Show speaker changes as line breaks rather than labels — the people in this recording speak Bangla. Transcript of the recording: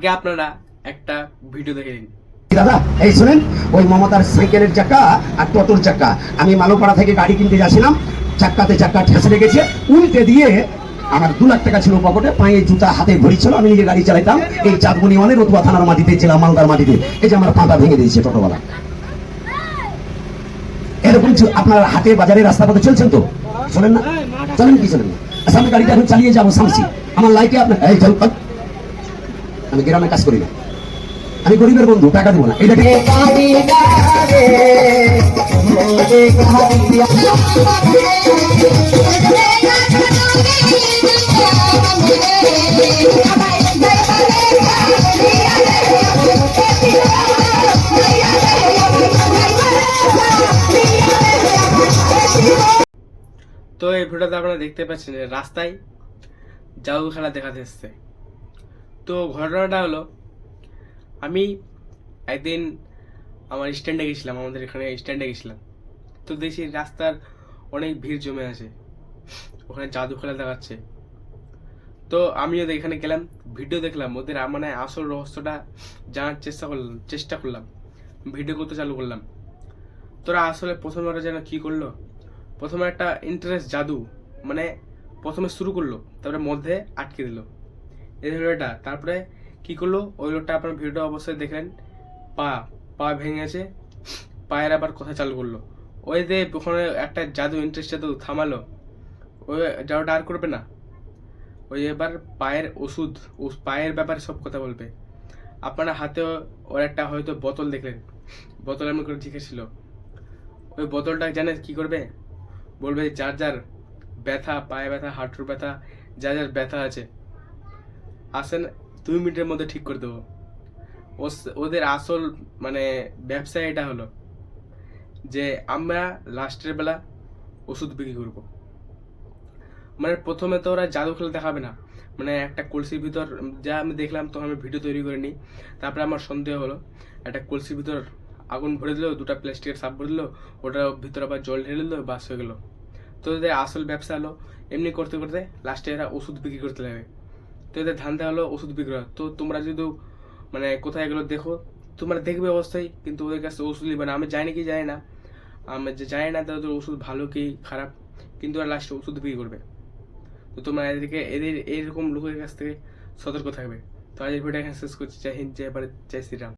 আগে আপনারা একটা ভিডিও দেখে নিন।
দাদা এই শুনেন, ওই মমতার সাইকেলের চাকা আর টোটোর চাকা, আমি মালোপাড়া থেকে গাড়ি কিনতে যাচ্ছিলাম, চাক্কাতে চাক্কা ঠেসে রেখেছে, উল্টে দিয়ে আমার 2 লাখ টাকা ছিল পকেটে, পায়ে জুতা হাতে ঘড়ি ছিল, আমি নিজে গাড়ি চালাইতাম এই চাঁদমণি মানে রতুয়া থানার মাটিতে ছিলাম, মালদার মাটিতে। এই যে আমার পাটা ভেঙে দিয়েছে টোটোওয়ালা। এরকম আপনার হাটে বাজারে রাস্তা পথে চলছেন তো? চলেন না? চলেন কি চলেন না? আচ্ছা আমি গাড়িটা এখন চালিয়ে যাবো শামসি, আমার লাইটে আপনার এই চল। আমি গ্রামে কাজ করি না, আমি গরিবের বন্ধু, টাকা দেবো না। এটা ঠিক
তো এই ভিডিওতে আপনারা দেখতে পাচ্ছেন যে রাস্তায় জাদু খেলা দেখাতে এসছে। তো ঘটনাটা হলো, আমি একদিন আমার স্ট্যান্ডে গেছিলাম, আমাদের এখানে স্ট্যান্ডে গেছিলাম। তো দেখছি রাস্তার অনেক ভিড় জমে আছে, ওখানে জাদু খেলা দেখাচ্ছে। তো আমিও এখানে গেলাম, ভিডিও দেখলাম, ওদের মানে আসল রহস্যটা জানার চেষ্টা করলাম, ভিডিও করতে চালু করলাম। তোরা আসলে প্রথমে ওরা যেন কি করলো, প্রথমে একটা ইন্টারেস্ট জাদু মানে প্রথমে শুরু করলো, তারপরে মধ্যে আটকে দিল এই ভিডিওটা। তারপরে কি করলো ওই লোকটা, আপনার ভিডিওটা অবশ্যই দেখলেন, পা ভেঙেছে, পায়ের আবার কথা চালু করলো। ওই যে ওখানে একটা জাদু ইন্টারেস্ট জাদু থামালো, ওই জাদুটা আর করবে না। ওই এবার পায়ের ওষুধ, পায়ের ব্যাপারে সব কথা বলবে। আপনারা হাতে ওর একটা হয়তো বোতল দেখলেন, বোতল এমন করে জিজ্ঞেসছিল, ওই বোতলটা জানে কি করবে, বলবে যার যার ব্যথা, পায়ে ব্যথা, হাঁটুর ব্যথা, যার যার ব্যথা আছে আসেন 2 মিনিটের মধ্যে ঠিক করে দেবো। ওদের আসল মানে ব্যবসা এটা হলো যে আমরা লাস্টের বেলা ওষুধ বিক্রি করব। মানে প্রথমে তো ওরা জাদু খেলা দেখাবে না, মানে একটা কলসির ভিতর যা আমি দেখলাম, তখন আমি ভিডিও তৈরি করে নিই। তারপরে আমার সন্দেহ হলো, একটা কলসির ভিতর আগুন ভরে দিল, 2টা প্লাস্টিকের সাপ ভরে দিল, ওটার ভিতরে আবার জল ঢেলে দিল, বাস হয়ে গেলো। তো এদের আসল ব্যবসা হলো এমনি করতে করতে লাস্টে এরা ওষুধ বিক্রি করতে লাগে। তো এদের ধান্দা হলো ওষুধ বিক্রি করা। তো তোমরা যদি মানে কোথায় এগুলো দেখো, তোমরা দেখবে অবস্থায়, কিন্তু ওদের কাছে ওষুধ নিবে না। আমি জানি কি জানি না, আমি যে জানি না তাদের ওষুধ ভালো কি খারাপ, কিন্তু ওরা লাস্টে ওষুধ বিক্রি করবে। তো তোমরা এদের এইরকম লোকের কাছ থেকে সতর্ক থাকবে। তো আজ এই ভিডিও এখানে শেষ করছি। জয় হিন্দ, জয় ভারত, জয় শ্রীরাম।